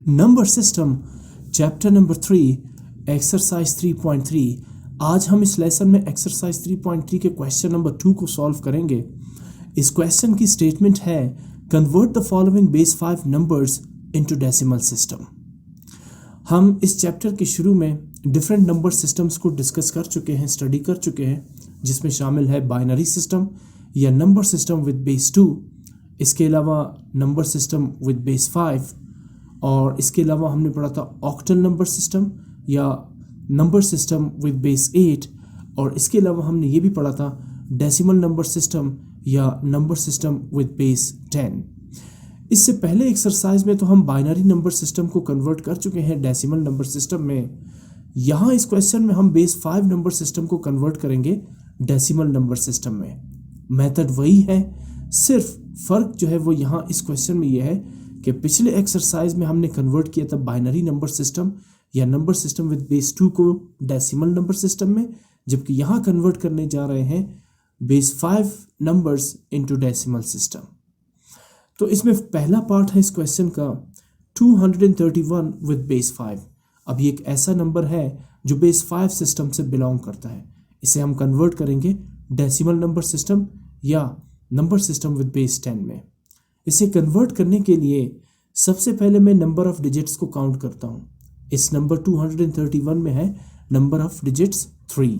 Number system chapter number 3 exercise 3.3। आज हम इस लेसन में एक्सरसाइज 3.3 के क्वेश्चन नंबर 2 को सॉल्व करेंगे। इस क्वेश्चन की स्टेटमेंट है convert the following base 5 numbers into decimal system. हम इस चैप्टर के शुरू में डिफरेंट नंबर सिस्टम्स को डिस्कस कर चुके हैं, स्टडी कर चुके हैं, जिसमें शामिल है बाइनरी सिस्टम या नंबर सिस्टम विद बेस 2, इसके अलावा नंबर सिस्टम विद बेस 5, और इसके अलावा हमने पढ़ा था ऑक्टल नंबर सिस्टम या नंबर सिस्टम विद बेस 8, और इसके अलावा हमने ये भी पढ़ा था डेसिमल नंबर सिस्टम या नंबर सिस्टम विद बेस 10। इससे पहले एक्सरसाइज में तो हम बाइनरी नंबर सिस्टम को कन्वर्ट कर चुके हैं डेसिमल नंबर सिस्टम में। यहाँ इस क्वेश्चन में हम बेस 5 नंबर सिस्टम को कन्वर्ट करेंगे डेसिमल नंबर सिस्टम में। मेथड वही है, सिर्फ फ़र्क जो है वो यहाँ इस क्वेश्चन में ये है कि पिछले एक्सरसाइज में हमने कन्वर्ट किया था बाइनरी नंबर सिस्टम या नंबर सिस्टम विद बेस 2 को डेसिमल नंबर सिस्टम में, जबकि यहाँ कन्वर्ट करने जा रहे हैं base 5 numbers into decimal system. तो इसमें पहला पार्ट है इस क्वेश्चन का 231 विद बेस 5। अब ये एक ऐसा नंबर है जो बेस 5 सिस्टम से बिलोंग करता है। इसे हम कन्वर्ट करेंगे डेसिमल नंबर सिस्टम या नंबर सिस्टम विद बेस 10 में। इसे कन्वर्ट करने के लिए सबसे पहले मैं नंबर ऑफ डिजिट्स को काउंट करता हूँ। इस नंबर 231 में है नंबर ऑफ डिजिट्स 3।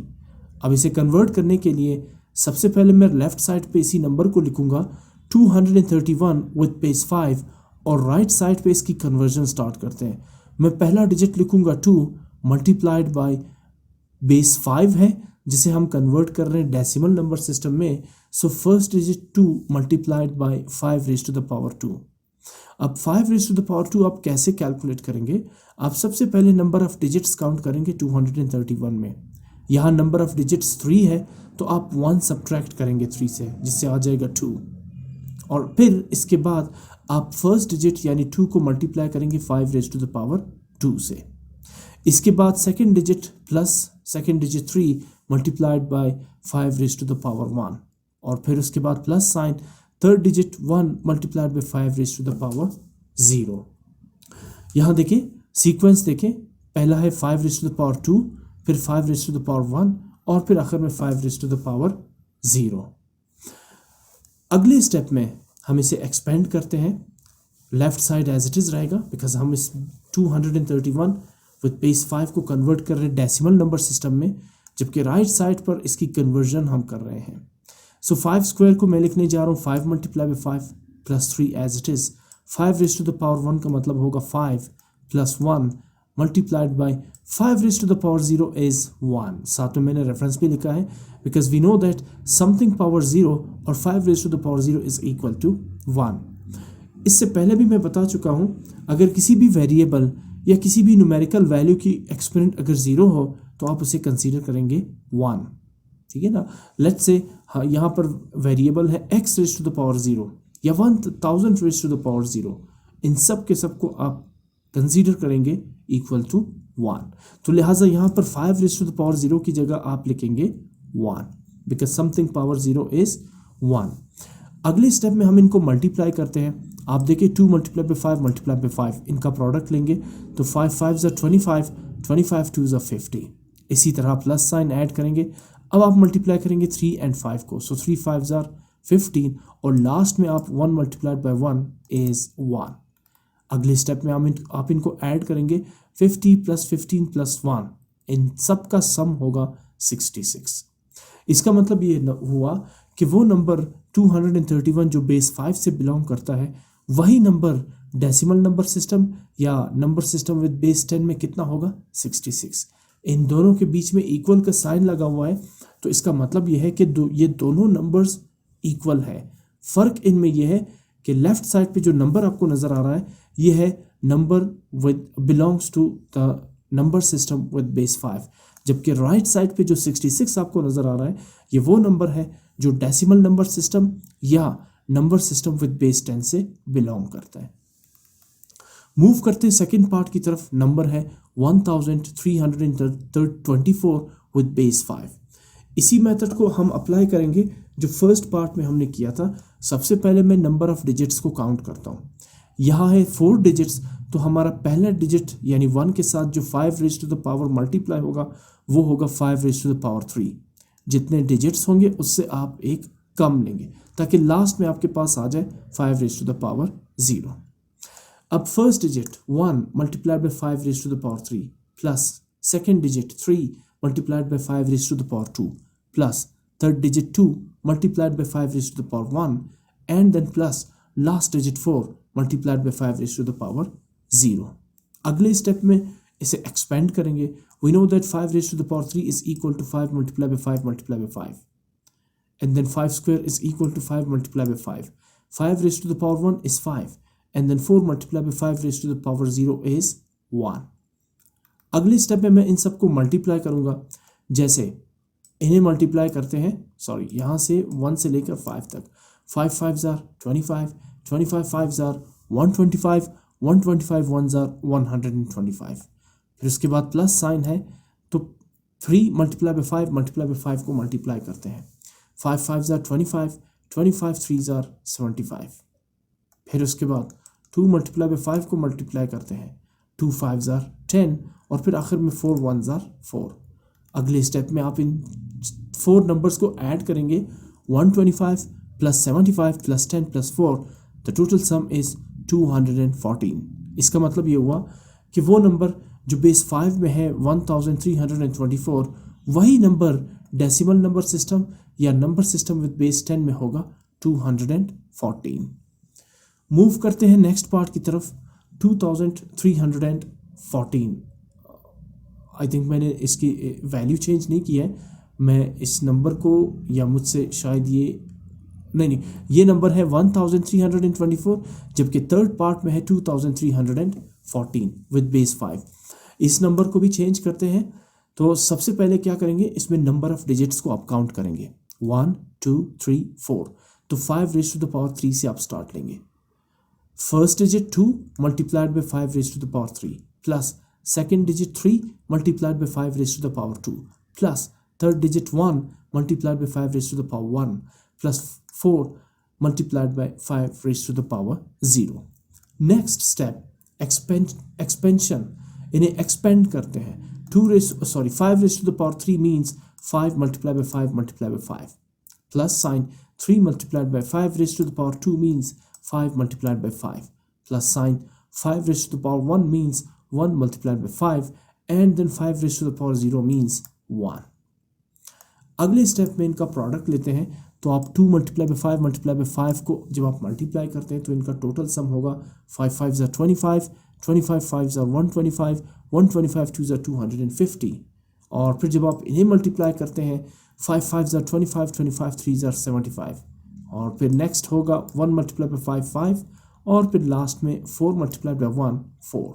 अब इसे कन्वर्ट करने के लिए सबसे पहले मैं लेफ्ट साइड पे इसी नंबर को लिखूंगा 231 विद बेस 5, और राइट साइड पे इसकी कन्वर्जन स्टार्ट करते हैं। मैं पहला डिजिट लिखूंगा 2 मल्टीप्लाइड बाय बेस 5 है, जिसे हम कन्वर्ट कर रहे हैं डेसिमल नंबर सिस्टम में। So first digit 2 multiplied by 5 raise to the power 2। अब 5 रेज़ टू द पावर 2 आप कैसे कैलकुलेट करेंगे? आप सबसे पहले नंबर ऑफ डिजिट्स काउंट करेंगे 231 में। यहाँ नंबर ऑफ डिजिट्स 3 है, तो आप 1 सब्ट्रैक्ट करेंगे 3 से, जिससे आ जाएगा 2। और फिर इसके बाद आप फर्स्ट डिजिट यानी 2 को मल्टीप्लाई करेंगे 5 रेज़ टू द पावर 2 से। इसके बाद second digit plus second digit 3 multiplied by 5 raise to the power 1, और फिर उसके बाद plus sign third digit 1 multiplied by 5 raise to the power 0। यहाँ देखें सीक्वेंस देखें, पहला है 5 रेज़ टू द पावर 2, फिर 5 रेज़ टू द पावर 1, और फिर आखिर में 5 रेज़ टू द पावर 0। अगले स्टेप में हम इसे एक्सपेंड करते हैं। Left side as it is रहेगा, बिकॉज हम इस 231 विद बेस 5 को कन्वर्ट कर रहे हैं डेसिमल नंबर सिस्टम में, जबकि राइट साइड पर इसकी कन्वर्जन हम कर रहे हैं। सो 5 स्क्वायर को मैं लिखने जा रहा हूँ 5 multiply by 5 plus 3 as it is. 5 raise to the power 1 का मतलब होगा 5 plus 1 multiplied by 5 raise to the power 0 is 1। साथ में मैंने रेफरेंस भी लिखा है, because we know that something power 0 और 5 raise to the power 0 is equal to 1। इससे पहले भी मैं बता चुका हूँ, अगर किसी भी वेरिएबल या किसी भी न्यूमेरिकल वैल्यू की एक्सपोनेंट अगर 0 हो तो आप उसे कंसीडर करेंगे 1। ठीक है ना। लेट्स से यहाँ पर वेरिएबल है x raise to the power 0 या 1000 रेज़ टू द पावर 0। इन सब के सब को आप कंसीडर करेंगे इक्वल टू 1। तो लिहाजा यहाँ पर 5 रेज़ टू द पावर 0 की जगह आप लिखेंगे 1, बिकॉज समथिंग पावर 0 इज़ 1। अगले स्टेप में हम इनको मल्टीप्लाई करते हैं। आप देखिए 2 मल्टीप्लाई बाई 5 मल्टीप्लाई बाई 5, इनका प्रोडक्ट लेंगे तो 5 5 25, 25 2 50। इसी तरह प्लस साइन ऐड करेंगे। अब आप मल्टीप्लाई करेंगे 3 एंड 5 को, सो 3 5 15, और लास्ट में आप 1 मल्टीप्लाइड बाई 1 इज़ 1। अगले स्टेप में आप इनको ऐड करेंगे 50 प्लस 15 प्लस 1, इन सब का सम होगा 66। इसका मतलब ये हुआ कि वो नंबर 231 जो बेस 5 से बिलोंग करता है, वही नंबर डेसिमल नंबर सिस्टम या नंबर सिस्टम विद बेस 10 में कितना होगा 66। इन दोनों के बीच में इक्वल का साइन लगा हुआ है, तो इसका मतलब ये है कि ये दोनों नंबर्स इक्वल है। फ़र्क इनमें यह है कि लेफ़्ट साइड पे जो नंबर आपको नज़र आ रहा है ये है number with belongs to the number system with base 5, जबकि राइट साइड पे जो 66 आपको नज़र आ रहा है ये वो नंबर है जो डेसिमल नंबर सिस्टम या नंबर सिस्टम विद बेस 10 से बिलोंग करता है। मूव करते हैं सेकेंड पार्ट की तरफ। नंबर है 1324 विद बेस 5। इसी मेथड को हम अप्लाई करेंगे जो फर्स्ट पार्ट में हमने किया था। सबसे पहले मैं नंबर ऑफ डिजिट्स को काउंट करता हूँ। यहाँ है 4 डिजिट्स, तो हमारा पहला डिजिट यानी 1 के साथ जो 5 raise to the power multiply होगा वो होगा 5 रेज़ टू द पावर 3। जितने डिजिट्स होंगे उससे आप एक कम लेंगे ताकि लास्ट में आपके पास आ जाए 5 रेज़ टू द पावर 0। अब first digit 1 multiplied by 5 raise to the power 3 plus second digit 3 multiplied by 5 raise to the power 2 plus third digit 2 multiplied by 5 raise to the power 1 and then plus last digit 4 multiplied by 5 raise to the power 0। अगले step में इसे expand करेंगे। We know that 5 raise to the power 3 is equal to 5 multiply by 5 multiply by 5 and then 5 square is equal to 5 multiplied by 5. 5 raised to the power 1 is 5 and then 4 multiplied by 5 raised to the power 0 is 1. अगले step में मैं इन सबको multiply करूंगा। जैसे इन्हें multiply करते हैं, sorry यहाँ से 1 से लेकर 5 तक। 5 5 जार 25, 25 5 जार 125, 125 1 जार 125। फिर उसके बाद प्लस साइन है तो 3 मल्टीप्लाई बाय 5 मल्टीप्लाई बाय 5 को मल्टीप्लाई करते हैं। 5 5 जार 25, 25 3 जार 75। फिर उसके बाद 2 मल्टीप्लाई बाय 5 को मल्टीप्लाई करते हैं। 2 5 जार 10 और फिर आखिर में 4 1 जार 4। अगले स्टेप में आप इन 4 नंबर्स को ऐड करेंगे। 125 plus 75 plus 10 plus 4, the total sum is 214। इसका मतलब ये हुआ कि वो नंबर जो बेस 5 में है 1324, वही नंबर डेसिमल नंबर सिस्टम या नंबर सिस्टम विद बेस 10 में होगा 214। मूव करते हैं नेक्स्ट पार्ट की तरफ। 2314। आई थिंक मैंने इसकी वैल्यू चेंज नहीं की है। मैं इस नंबर को या मुझसे शायद ये नहीं, ये नंबर है 1324 जबकि थर्ड पार्ट में है 2314 विद बेस 5। इस नंबर को भी चेंज करते हैं। तो सबसे पहले क्या करेंगे, इसमें नंबर ऑफ डिजिट्स को आप काउंट करेंगे। 1 2 3 4, तो 5 रेज़ टू द पावर 3 से आप स्टार्ट लेंगे। First digit 2 multiplied by 5 raise to the power 3 plus second digit 3 multiplied by 5 raise to the power 2 plus third digit 1 multiplied by 5 raise to the power 1 plus 4 multiplied by 5 raise to the power 0। Next step expansion, इन्हें expand करते हैं। 5 raise to the power 3 means 5 multiplied by 5 multiplied by 5 plus sign 3 multiplied by 5 raised to the power 2 means 5 multiplied by 5 plus sign 5 raised to the power 1 means 1 multiplied by 5 and then 5 raised to the power 0 means 1। अगले step में इनका product लेते हैं। तो आप 2 multiplied by 5 multiplied by 5 को जब आप मल्टीप्लाई करते हैं तो इनका टोटल सम होगा 5 5 ज़ा 25, 25 5 ज़ा 125, 125 2 ज़ा 250। और फिर जब आप इन्हें मल्टीप्लाई करते हैं 5 5 ज़ा 25, 25 3 ज़ा 75। और फिर नेक्स्ट होगा 1 मल्टीप्लाई बाय 5 5 और फिर लास्ट में 4 मल्टीप्लाई बाय 1 4।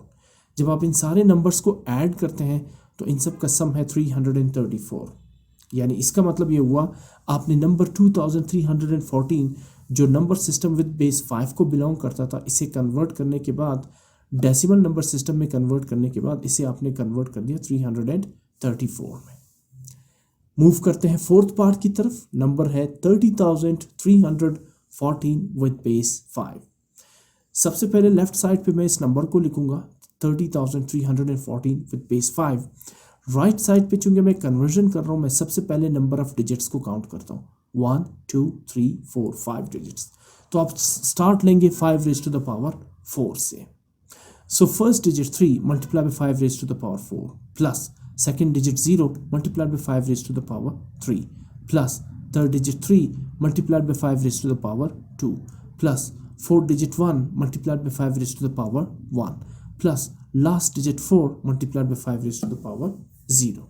जब आप इन सारे नंबर्स को ऐड करते हैं तो इन सब का सम है 334। यानी इसका मतलब ये हुआ आपने नंबर 2314 जो नंबर सिस्टम विद बेस 5 को बिलोंग करता था, इसे कन्वर्ट करने के बाद डेसिमल नंबर सिस्टम में कन्वर्ट करने के बाद इसे आपने कन्वर्ट कर दिया 334 में। मूव करते हैं फोर्थ पार्ट की तरफ। नंबर है 30,314 विद बेस 5। सबसे पहले लेफ्ट साइड पे मैं इस नंबर को लिखूंगा 30,314 विद बेस 5। राइट साइड पे चूंकि मैं कन्वर्जन कर रहा हूं, मैं सबसे पहले नंबर ऑफ डिजिट्स को काउंट करता हूं। 1 2 3 4 5 डिजिट्स। तो आप स्टार्ट लेंगे 5 रेज़ टू द पावर 4 से। So first digit 3 multiply by 5 raise to the power 4 plus second digit 0 multiplied by 5 raised to the power 3 plus third digit 3 multiplied by 5 raised to the power 2 plus fourth digit 1 multiplied by 5 raised to the power 1 plus last digit 4 multiplied by 5 raised to the power 0।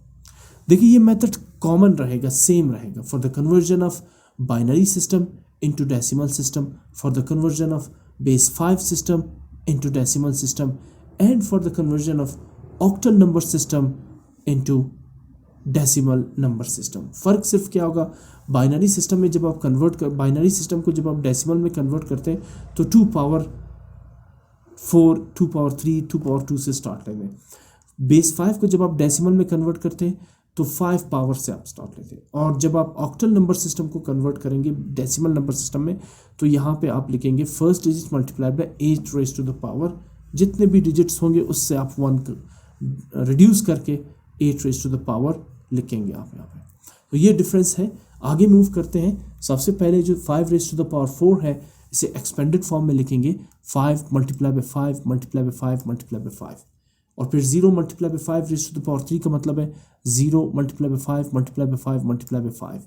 देखिए ये method common रहेगा, same रहेगा for the conversion of binary system into decimal system, for the conversion of base 5 system into decimal system and for the conversion of octal number system into decimal number system. फ़र्क सिर्फ क्या होगा, binary system में जब आप binary system को जब आप डेसिमल में कन्वर्ट करते हैं तो 2 पावर 4, 2 पावर 3, 2 पावर 2 से स्टार्ट लेंगे। बेस 5 को जब आप डेसिमल में कन्वर्ट करते हैं तो 5 पावर से आप स्टार्ट लेते हैं। और जब आप ऑक्टल नंबर सिस्टम को कन्वर्ट करेंगे डेसिमल नंबर सिस्टम में, तो यहाँ पे आप लिखेंगे first digit multiplied by 8 raise to the power, जितने भी डिजिट्स होंगे उससे आप 1 रिड्यूस करके 8 रेज टू द पावर लिखेंगे आप यहाँ पे। तो ये डिफरेंस है। आगे मूव करते हैं। सबसे पहले जो 5 रेज टू द पावर 4 है, इसे एक्सपेंडेड फॉर्म में लिखेंगे 5 multiply by 5 multiply by 5 multiply by 5, और फिर 0 multiply by 5 raise to the power 3 का मतलब है 0 multiply by 5 multiply by 5 multiply by 5,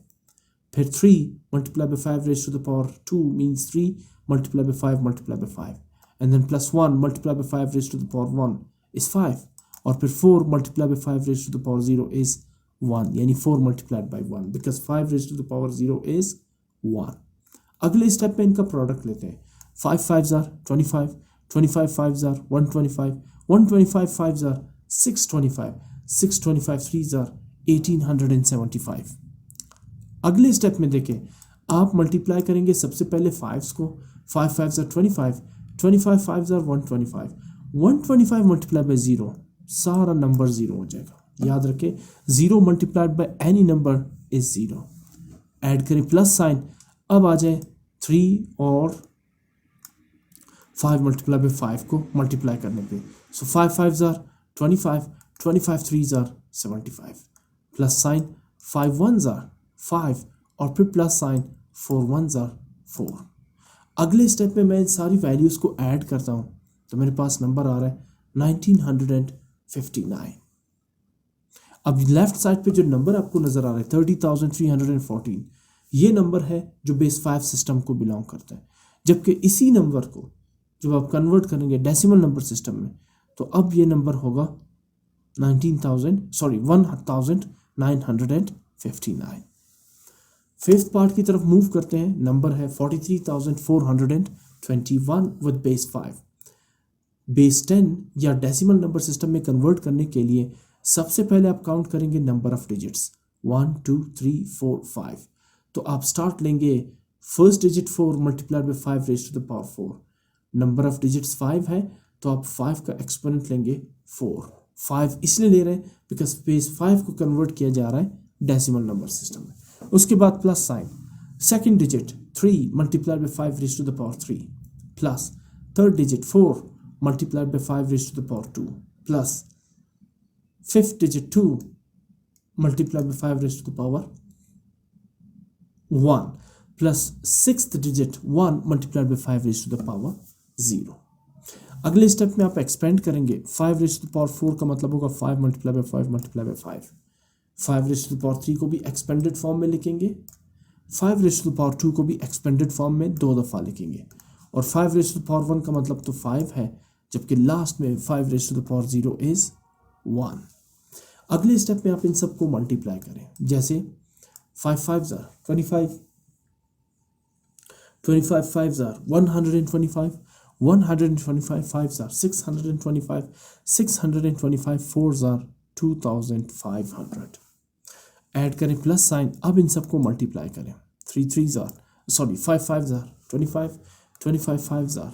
फिर 3 multiply by 5 raise to the power 2 means 3 multiply by 5 multiply by 5, and then plus 1 multiply by 5 raise to the power 1 is 5, और फिर 4 multiply by 5 raise to the power 0 is 1, यानी 4 multiplied by 1 because 5 raise to the power 0 is 1। अगले step में इनका product लेते हैं। 5 5s are 25, 25 5s are 125, 125 5s are 625, 625 3s are 1875। अगले step में देखें, आप मल्टीप्लाई करेंगे सबसे पहले 5s को, 5 5s are 25, 25 5s are 125, 125 multiply by 0, सारा नंबर 0 हो जाएगा। याद रखें 0 multiplied by any number is 0। Add करें प्लस साइन, अब आ जाए 3 और 5 मल्टीप्लाई बाय 5 को मल्टीप्लाई करने पे, सो 5 5s are 25, 25 3s are 75, plus sign 5 1s are 5, और फिर प्लस साइन 4 1s are 4। अगले स्टेप में मैं इन सारी वैल्यूज़ को ऐड करता हूँ, तो मेरे पास नंबर आ रहा है 1959। अब लेफ्ट साइड पे जो नंबर आपको नज़र आ रहा है 30,314, ये नंबर है जो बेस 5 सिस्टम को बिलोंग करता है। जबकि इसी नंबर को जब आप कन्वर्ट करेंगे डेसिमल नंबर सिस्टम में, तो अब ये नंबर होगा 1959। फिफ्थ पार्ट की तरफ मूव करते हैं। नंबर है 43,421 विद बेस 5। बेस 10 या डेसिमल नंबर सिस्टम में कन्वर्ट करने के लिए सबसे पहले आप काउंट करेंगे नंबर ऑफ डिजिट्स 1 2 3 4 5। तो आप स्टार्ट लेंगे first digit 4 multiplied by 5 raise to the power 4। Number of digits 5 है, तो आप 5 का एक्सपोनेंट लेंगे 4। 5 इसलिए ले रहे हैं बिकॉज बेस 5 को कन्वर्ट किया जा रहा है डेसिमल नंबर सिस्टम में। उसके बाद plus sign, second digit 3 multiplied by 5 raise to the power 3, plus third digit 4 multiplied by 5 raise to the power 2, plus fifth digit 2 multiplied by 5 raise to the power 1, plus sixth digit 1 multiplied by 5 raise to the power 0। अगले step में आप expand करेंगे 5 raise to the power 4 का मतलब होगा 5 multiply by 5 multiply by 5। 5 raise to the power 3 को भी expanded form में लिखेंगे, 5 रेज टू द पावर 2 को भी एक्सपेंडेड फॉर्म में 2 दफ़ा लिखेंगे, और 5 रेज टू द पावर 1 का मतलब तो 5 है, जबकि लास्ट में 5 raise to the power 0 is 1। अगले स्टेप में आप इन सबको मल्टीप्लाई करें, जैसे 5 5s are 25, 25 5s are 125, 125 5s are 625, 625 4s are 2500। Add करें प्लस साइन, अब इन सबको मल्टीप्लाई करें। 5 5s are 25, 25 5s are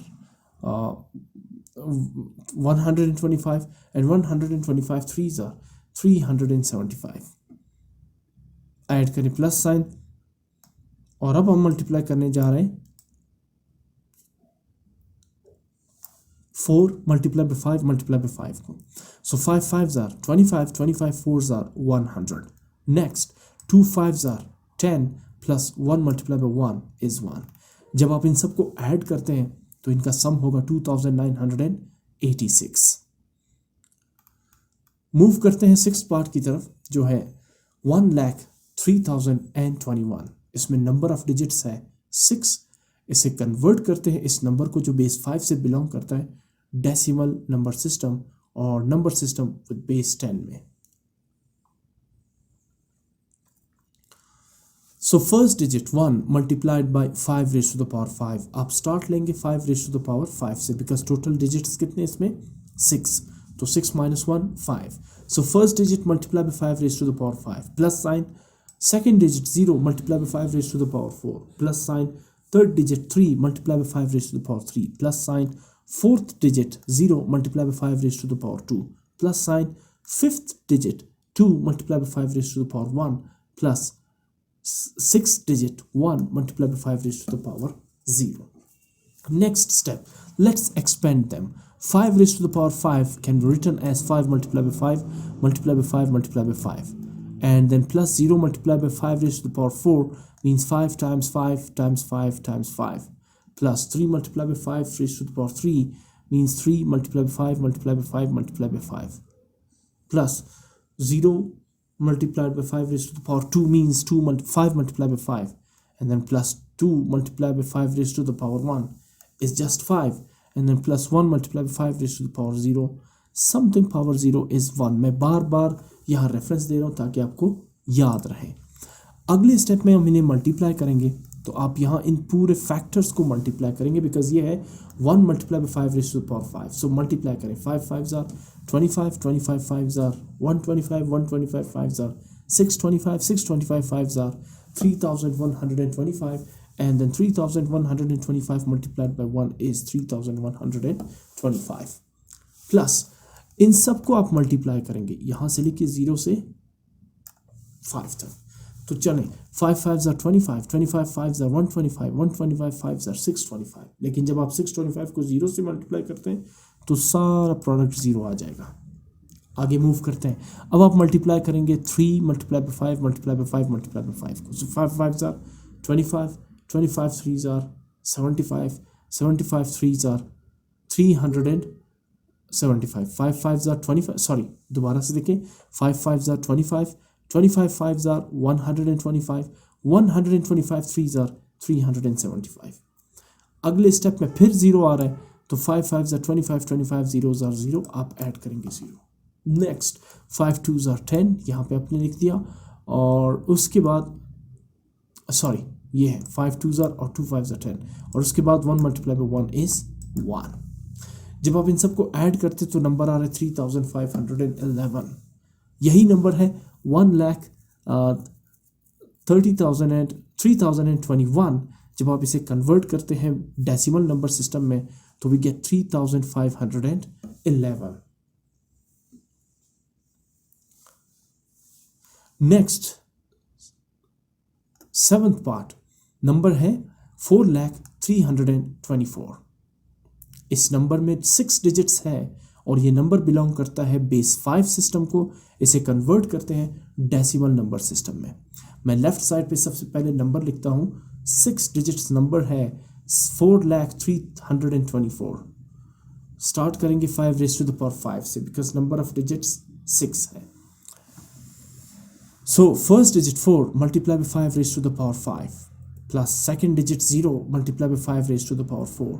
125, and 125 3s are 375। Add करें प्लस साइन, और अब हम मल्टीप्लाई करने जा रहे हैं 4 मल्टीप्लाई बाय 5 मल्टीप्लाई बाय 5 को, सो 5 5s are 25, 25 4s are 100। Next 2 5s are 10 plus 1 multiply by 1 is 1। जब आप इन सबको ऐड करते हैं तो इनका सम होगा 2986। मूव करते हैं सिक्स पार्ट की तरफ, जो है 1,03,021। इसमें नंबर ऑफ डिजिट्स है 6। इसे कन्वर्ट करते हैं इस नंबर को जो बेस 5 से बिलोंग करता है डेसिमल नंबर सिस्टम और नंबर सिस्टम विद बेस 10 में। So first digit 1 multiplied by 5 raise to the power 5। आप स्टार्ट लेंगे 5 रेज टू द पावर 5 से, बिकॉज टोटल डिजिट्स कितने इसमें 6, तो 6 minus 1 5। So first digit multiply by 5 raise to the power 5, plus sign second digit 0 multiply by 5 raise to the power 4, plus sign third digit 3 multiply by 5 raise to the power 3, plus sign fourth digit 0 multiply by 5 raise to the power 2, plus sign fifth digit 2 multiplied by 5 raised to the power 1 plus 6 digit 1 multiplied by 5 raised to the power 0. Next step, let's expand them. 5 raised to the power 5 can be written as 5 multiplied by 5 multiplied by 5 multiplied by 5, and then plus 0 multiplied by 5 raised to the power 4 means 5 times 5 times 5 times 5, plus 3 multiplied by 5 raised to the power 3 means 3 multiplied by 5 multiplied by 5 multiplied by 5, plus 0 multiplied by 5 raised to the power 2 means 5 multiplied by 5, and then plus 2 multiplied by 5 raised to the power 1 is just 5, and then plus 1 multiplied by 5 raised to the power 0, something power 0 is 1. मैं बार बार यहाँ reference दे रहा हूँ ताकि आपको याद रहे. अगले step में हम इन्हें मल्टीप्लाई करेंगे, तो आप यहाँ इन पूरे फैक्टर्स को मल्टीप्लाई करेंगे बिकॉज ये है 1 multiply by 5 raise to the power 5. So multiply करें. 5 5 जार 25, 25 5 जार 125, 125 5 जार 625, 625 5 जार 3125, and then 3125 multiplied by 1 is 3125. Plus इन सब को आप मल्टीप्लाई करेंगे, यहाँ से लिखिए 0 से 5 तक. तो चलें 5 5 जार 25, 25 5 जार 125, 125 5 जार 625. लेकिन जब आप 625 को 0 से मल्टीप्लाई करते हैं तो सारा प्रोडक्ट 0 आ जाएगा. आगे मूव करते हैं. अब आप मल्टीप्लाई करेंगे 3 multiply by 5 multiply by 5 multiply by 5 को. सो 5 5 जार 25, 25 3 जार 75, 75 3 जार 375, 5 5 जार 25, सॉरी दोबारा से देखें. 5 5 जार 25, 25 5 जार 125, 125 3 जार 375. अगले स्टेप में फिर 0 आ रहा है तो 5 5 जार 25, 25 0 जार 0 आप ऐड करेंगे 0. नेक्स्ट 5 2 जार 10 यहाँ पे आपने लिख दिया, और उसके बाद सॉरी ये है 5 2 जार और 2 5 जार 10, और उसके बाद 1 मल्टीप्लाई बाई 1 इज 1. जब आप इन सबको ऐड करते तो नंबर आ रहा है 3511. यही नंबर है 1,30,021. जब आप इसे कन्वर्ट करते हैं डेसिमल नंबर सिस्टम में तो we get 3511. Next 7th part number है 4,03,24. इस नंबर में 6 डिजिट्स है और ये नंबर बिलोंग करता है बेस 5 सिस्टम को. इसे कन्वर्ट करते हैं डेसिमल नंबर सिस्टम में. मैं लेफ्ट साइड पे सबसे पहले नंबर लिखता हूँ. 6 डिजिट्स नंबर है 4,03,24. स्टार्ट करेंगे 5 रेज़ टू द पावर 5 से बिकॉज नंबर ऑफ डिजिट्स 6 है. So first digit 4 multiplied by 5 raised to the power 5 plus second digit 0 multiplied by 5 raised to the power 4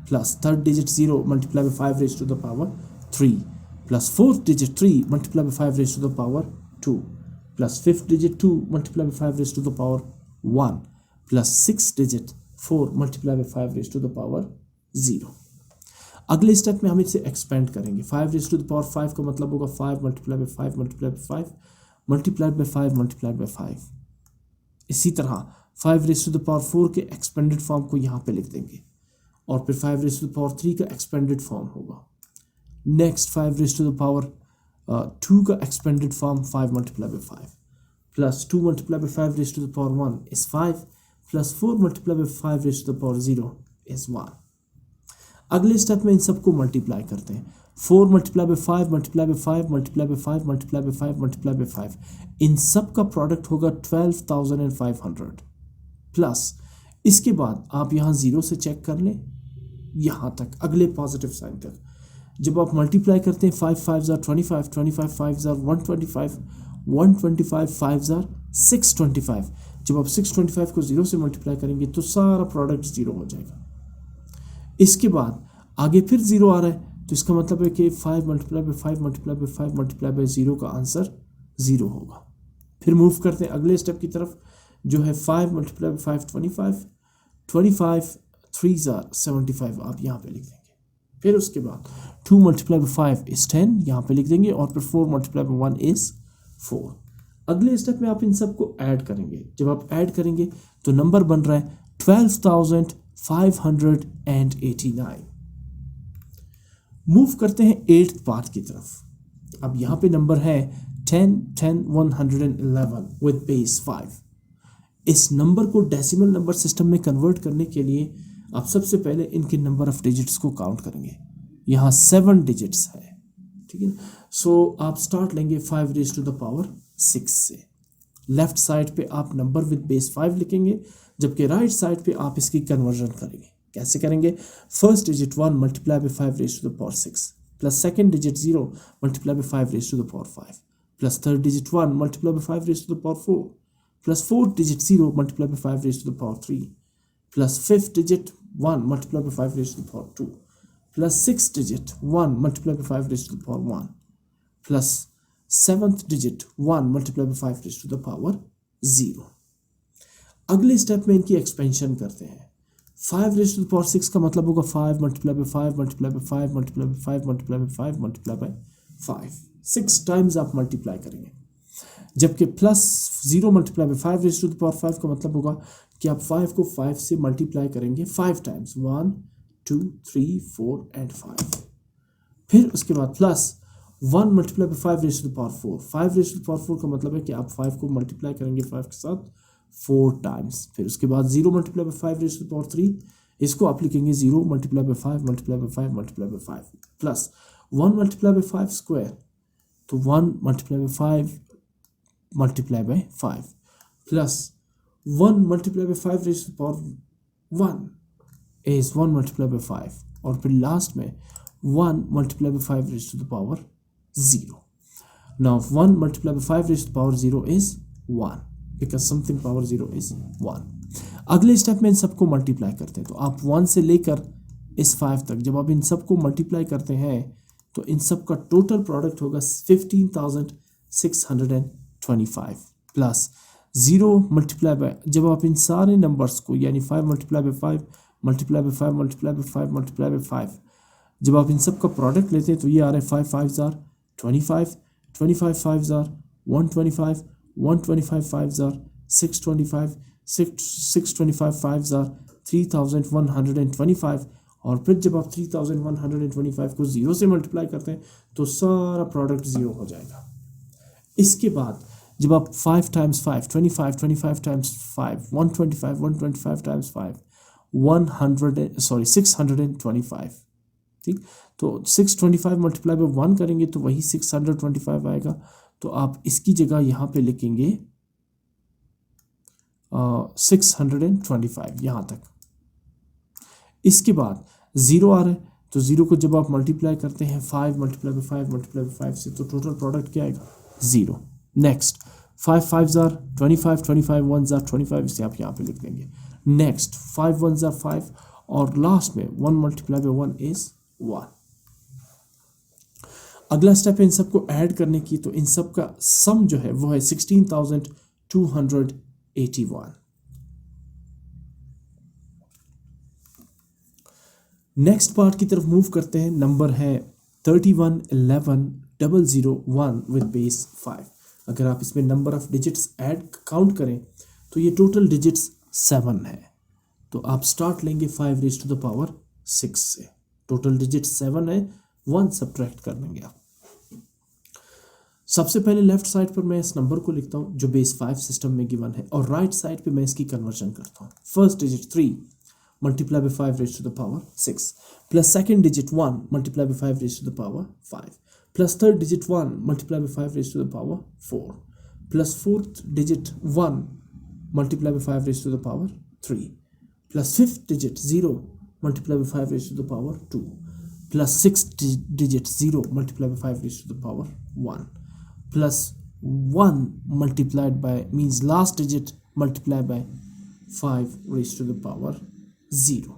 plus third digit 0 multiplied by 5 raised to the power 3 plus fourth digit 3 multiplied by 5 raised to the power 2 plus fifth digit 2 multiplied by 5 raised to the power 1 plus sixth digit 4 multiplied by 5 raised to the power 0. अगले step में हम इसे expand करेंगे. 5 raised to the power 5 का मतलब होगा 5 multiplied by 5 multiplied by 5 multiplied by 5 multiplied by 5. इसी तरह 5 रेज़ टू द पावर 4 के एक्सपेंडेड फॉर्म को यहाँ पे लिख देंगे, और फिर 5 रेज़ टू द पावर 3 का एक्सपेंडेड फॉर्म होगा. Next 5 raise to the power 2 का expanded form 5 multiply by 5 plus 2 multiply by 5 raise to the power 1 is 5 plus 4 multiply by 5 raise to the power 0 is 1. अगले step में इन सबको multiply करते हैं. 4 multiply by 5 multiply by 5 multiply by 5 multiply by 5 multiply by 5. इन सब का product होगा 12,500 plus. इसके बाद आप यहाँ 0 से चेक कर लें यहाँ तक अगले पॉजिटिव साइन तक. जब आप मल्टीप्लाई करते हैं 5 5 जार 25, 25 5 जार 125, 125 5 जार 625. जब आप 625 को 0 से मल्टीप्लाई करेंगे तो सारा प्रोडक्ट 0 हो जाएगा. इसके बाद आगे फिर 0 आ रहा है तो इसका मतलब है कि 5 multiply by 5 multiply by 5 multiply by 0 का आंसर 0 होगा. फिर मूव करते हैं अगले स्टेप की तरफ जो है 5 मल्टीप्लाई बाई 5 25, 25 3 जार 75 आप यहाँ पे लिख देंगे. फिर उसके बाद 2 मल्टीप्लाई बाई 5 इज़ 10 यहाँ पे लिख देंगे, और फिर 4 मल्टीप्लाई बाई 1 इज़ 4. अगले स्टेप में आप इन सबको ऐड करेंगे. जब आप ऐड करेंगे तो नंबर बन रहा है 12,589. मूव करते हैं 8th पार्ट की तरफ. अब यहाँ पे नंबर है 10 10 111 विद बेस 5। इस नंबर को डेसिमल नंबर सिस्टम में कन्वर्ट करने के लिए आप सबसे पहले इनके नंबर ऑफ डिजिट्स को काउंट करेंगे। यहाँ 7 डिजिट्स है, ठीक है। सो आप स्टार्ट लेंगे 5 रेज़ टू द पावर 6 से। लेफ्ट साइड पे आप नंबर विद बेस 5 लिखेंगे, जबकि राइट साइड पे आप इसकी कन्वर्जन करेंगे। कैसे करेंगे? First digit 1 multiply by 5 raise to the power 6 plus second digit 0 multiply by 5 raise to the power 5 plus third digit 1 multiply by 5 raise to the power 4 plus fourth digit 0 multiply by 5 raise to the power 3 plus fifth digit 1 multiply by 5 raise to the power 2 plus sixth digit 1 multiply by 5 raise to the power 1 plus seventh digit 1 multiply by 5 raise to the power 0। अगले step में इनकी expansion करते हैं। 5 raise to the power 6 का मतलब होगा 5 multiply by 5 multiply by 5 multiply by 5 multiply by 5 multiply by 5, 6 times आप multiply करेंगे। जबकि plus 0 multiply by 5 raise to the power 5 का मतलब होगा कि आप 5 को 5 से मल्टीप्लाई करेंगे 5 टाइम्स, 1 2 3 4 एंड 5। फिर उसके बाद plus 1 multiply by 5 raise to the power 4, 5 raise to the power 4 का मतलब है कि आप 5 को मल्टीप्लाई करेंगे 5 के साथ 4 टाइम्स। फिर उसके बाद 0 multiply by 5 raise to the power 3, इसको आप लिखेंगे 0 multiply by 5 multiply by 5 multiply by 5 plus 1 multiply by 5 square, तो 1 multiply by 5 multiply by 5 plus 1 multiply by 5 raise to the power 1 is 1 multiply by 5 और फिर last में 1 multiply by 5 raise to the power 0। Now 1 multiplied by 5 raised to the power 0 is 1 because something power 0 is 1। अगले step में इन सबको multiply करते हैं, तो आप 1 से लेकर इस 5 तक जब आप इन सबको मल्टीप्लाई करते हैं तो इन सब का टोटल प्रोडक्ट होगा 15,625 प्लस 0 मल्टीप्लाई बाय, जब आप इन सारे नंबर्स को यानी 5 multiply by 5 multiply by 5 multiply by 5 multiply by 5, जब आप इन सब का प्रोडक्ट लेते हैं तो ये आ रहा है 5 5s are 25, 25 5s are 125, 125 5s are 625, 625 5s are 3,125 और फिर जब आप 3,125 को 0 से मल्टीप्लाई करते हैं तो सारा प्रोडक्ट 0 हो जाएगा। इसके बाद जब आप 5 टाइम्स 5 25, 25 टाइम्स 5 125, 125 टाइम्स 5 625, ठीक। तो 625 मल्टीप्लाई बाय 1 करेंगे तो वही 625 आएगा, तो आप इसकी जगह यहाँ पे लिखेंगे 625 यहाँ तक। इसके बाद 0 आ रहा है तो 0 को जब आप मल्टीप्लाई करते हैं 5 मल्टीप्लाई बाय 5 मल्टीप्लाई बाय 5 से तो टोटल प्रोडक्ट क्या आएगा 0। Next 5 5s are 25, 25 1s are 25, इसे आप यहाँ पे लिख देंगे। नेक्स्ट 5 1s are 5 और लास्ट में 1 मल्टीप्लाई बाय 1 इज 1। अगला स्टेप है इन सबको ऐड करने की, तो इन सब का सम जो है वो है 16,281। नेक्स्ट पार्ट की तरफ मूव करते हैं। नंबर है 31,11,001 विद बेस 5। अगर आप इसमें number of digits add count करें तो ये टोटल डिजिट्स 7 है। तो आप स्टार्ट लेंगे 5 रेज़ टू द पावर 6 से, टोटल डिजिट 7 है, 1 सब्ट्रैक्ट कर देंगे आप। सबसे पहले लेफ्ट साइड पर मैं इस नंबर को लिखता हूँ जो बेस 5 सिस्टम में गिवन है और राइट साइड पे मैं इसकी कन्वर्जन करता हूँ। First digit 3 multiply by 5 raise to the power 6 plus second digit 1 multiply by 5 raise to the power 5 plus third digit 1 multiply by 5 raise to the power 4 plus fourth digit 1 multiply by 5 raise to the power 3 plus fifth digit 0 multiply by 5 raised to the power 2 plus 6 digit 0 multiply by 5 raised to the power 1 plus 1 multiplied by means last digit multiply by 5 raised to the power 0।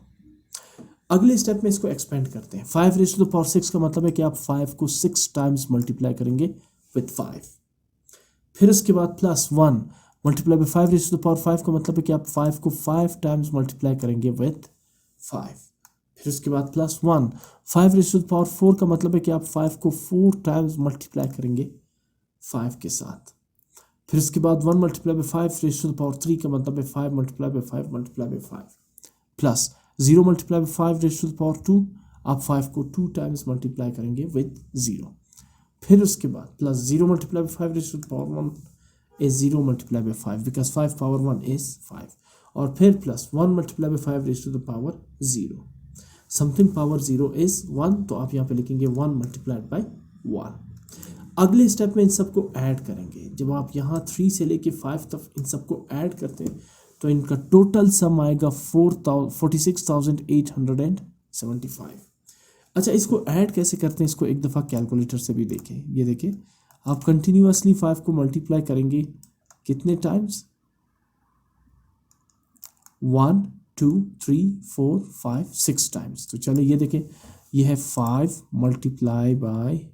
अगले step में इसको expand करते हैं। 5 raised to the power 6 का मतलब है कि आप 5 को 6 टाइम्स मल्टीप्लाई करेंगे विथ 5। फिर उसके बाद plus 1 multiply by 5 raised to the power 5 का मतलब है कि आप 5 को 5 टाइम्स मल्टीप्लाई करेंगे विथ 5। फिर उसके बाद plus 1 5 raise to the power 4 का मतलब है कि आप 5 को 4 टाइम्स मल्टीप्लाई करेंगे 5 के साथ। फिर उसके बाद 1 multiply by 5 raise to the power 3 का मतलब है 5 multiply by 5 multiply by 5 plus 0 multiply by 5 raise to the power 2, आप 5 को 2 टाइम्स मल्टीप्लाई करेंगे विथ 0। फिर उसके बाद plus 0 multiply by 5 raise to the power 1 is 0 multiply by 5 because 5 power 1 is 5, और फिर plus 1 multiply by 5 raise to the power 0, something power 0 is 1, तो आप यहाँ पे लिखेंगे 1 मल्टीप्लाइड बाय 1। अगले स्टेप में इन सबको ऐड करेंगे। जब आप यहाँ 3 से लेके 5 तक इन सबको ऐड करते हैं तो इनका टोटल सम आएगा 46,875। अच्छा, इसको ऐड कैसे करते हैं, इसको एक दफ़ा कैलकुलेटर से भी देखें। ये देखें, आप कंटिन्यूसली 5 को मल्टीप्लाई करेंगे कितने टाइम्स, 1 2 3 4 5 6 टाइम्स। तो चलिए ये देखें, ये है 5 मल्टीप्लाई बाय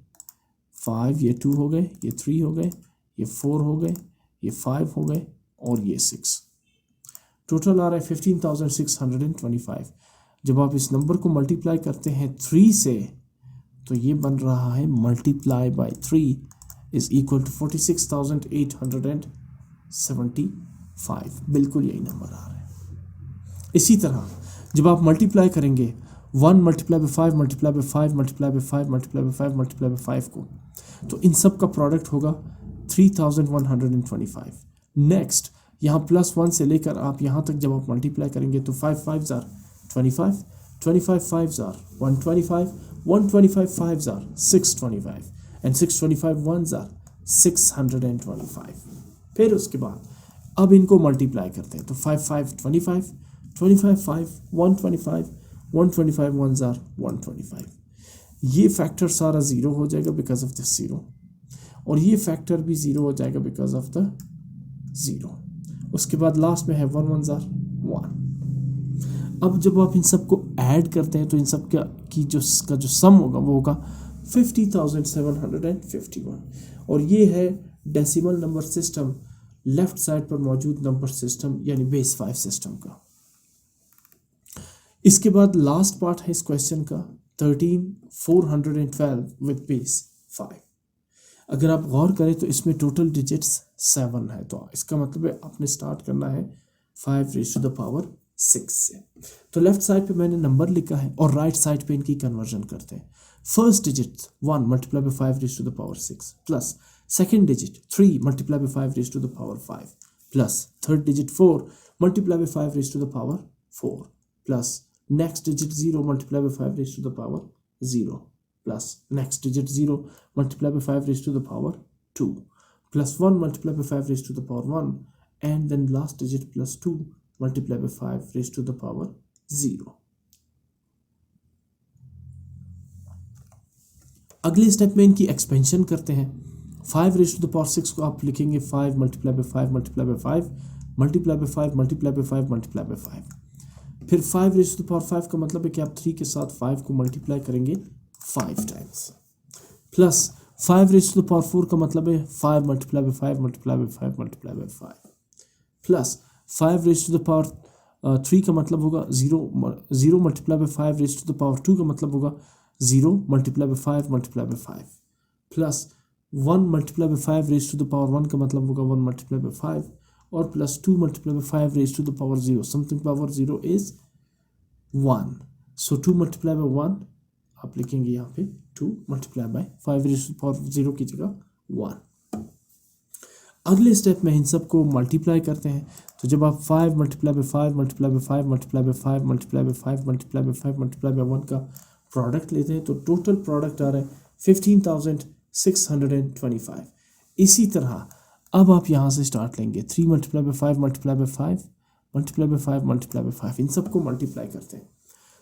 5, ये 2 हो गए, ये 3 हो गए, ये 4 हो गए, ये 5 हो गए और ये 6। टोटल आ रहा है 15,625। जब आप इस नंबर को मल्टीप्लाई करते हैं 3 से तो ये बन रहा है multiply by 3 is equal to 46,875। बिल्कुल यही नंबर आ रहा है। इसी तरह जब आप मल्टीप्लाई करेंगे 1 multiply by 5 multiply by 5 multiply by 5 multiply by 5 multiply by 5 को, तो इन सब का प्रोडक्ट होगा 3,125। नेक्स्ट यहाँ प्लस 1 से लेकर आप यहाँ तक जब आप मल्टीप्लाई करेंगे तो 5 5s are 25, 25 5s are 125, 125 5s are 625 and 625 1s are 625। फिर उसके बाद अब इनको मल्टीप्लाई करते हैं तो 5 5 25, 25 5 125, 125 1s are 125। ये फैक्टर सारा ज़ीरो हो जाएगा बिकॉज ऑफ द ज़ीरो, और ये फैक्टर भी ज़ीरो हो जाएगा बिकॉज ऑफ द ज़ीरो। उसके बाद लास्ट में है 1 1s are 1। अब जब आप इन सब को ऐड करते हैं तो इन सब का जो सम होगा वो होगा 50,751, और ये है decimal number system, left side पर मौजूद नंबर सिस्टम यानी बेस 5 सिस्टम का। इसके बाद लास्ट पार्ट है इस क्वेश्चन का 13,412 विद बेस 5। अगर आप गौर करें तो इसमें टोटल डिजिट्स 7 है, तो इसका मतलब है आपने स्टार्ट करना है 5 रेज़ टू द पावर 6 से। तो लेफ्ट साइड पे मैंने नंबर लिखा है और राइट साइड पे इनकी कन्वर्जन करते हैं। First digit 1 multiply by 5 raise to the power 6 plus second digit 3 multiply by 5 raise to the power 5 plus third digit 4 multiply by 5 raise to the power 4 plus next digit 0 multiply by 5 raise to the power 0 plus next digit 0 multiplied by 5 raised to the power 2 plus 1 multiplied by 5 raised to the power 1 and then last digit plus 2 multiplied by 5 raised to the power 0। अगले step में इनकी expansion करते हैं। 5 raised to the power 6 को आप लिखेंगे 5 multiplied by 5 multiplied by 5 multiplied by 5 multiplied by 5 multiplied by 5। फिर 5 raised to the power 5 का मतलब है कि आप 3 के साथ 5 को मल्टीप्लाई करेंगे 5 times, plus 5 raise to the power 4 का मतलब है 5 multiply by 5 multiply by 5 multiply by 5 plus 5 raise to the power 3 का मतलब होगा 0 multiply by 5 raise to the power 2 का मतलब होगा 0 multiply by 5 multiply by 5 plus 1 multiply by 5 raise to the power 1 का मतलब होगा 1 मल्टीप्लाई बाय 5 और plus 2 multiply by 5 raise to the power 0, something power 0 is 1, so 2 multiply by 1 आप लिखेंगे यहाँ पे 2 multiply by 5 raise to the power 0 की जगह 1। अगले स्टेप में इन सबको मल्टीप्लाई करते हैं, तो जब आप 5 multiply by 5 multiply by 5 multiply by 5 multiply by 5 multiply by 5 multiply by 1 का प्रोडक्ट लेते हैं तो टोटल प्रोडक्ट आ रहा है 15,625। इसी तरह अब आप यहाँ से स्टार्ट लेंगे 3 multiply by 5 multiply by 5 multiply by 5 multiply by 5, इन सबको मल्टीप्लाई करते हैं।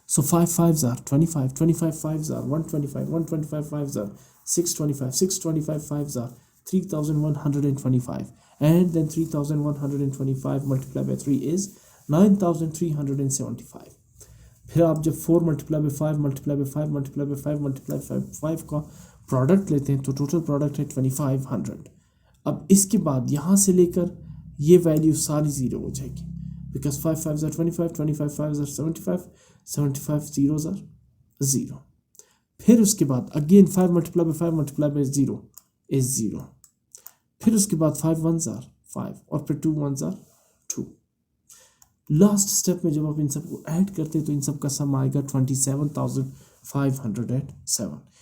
So 5 5s are 25, 25 5s are 125, 125 5s are 625, 625 5s are 3,125 and then 3,125 multiplied by 3 is 9,375। फिर आप जब 4 multiply by 5 multiply by 5 multiply by 5 multiply by 5 का product लेते हैं तो टोटल प्रोडक्ट है 2500। अब इसके बाद यहाँ से लेकर ये वैल्यू सारी ज़ीरो हो जाएगी because 5 5s are 25, 25 5s are 75, 75 zeros are 0। फिर उसके बाद again 5 multiply by 5 multiply bye 0 is 0। फिर उसके बाद 5 1s are 5 और फिर 2 1s are 2। लास्ट स्टेप में जब आप इन सबको ऐड करते हैं तो इन सब का सम आएगा 27,507।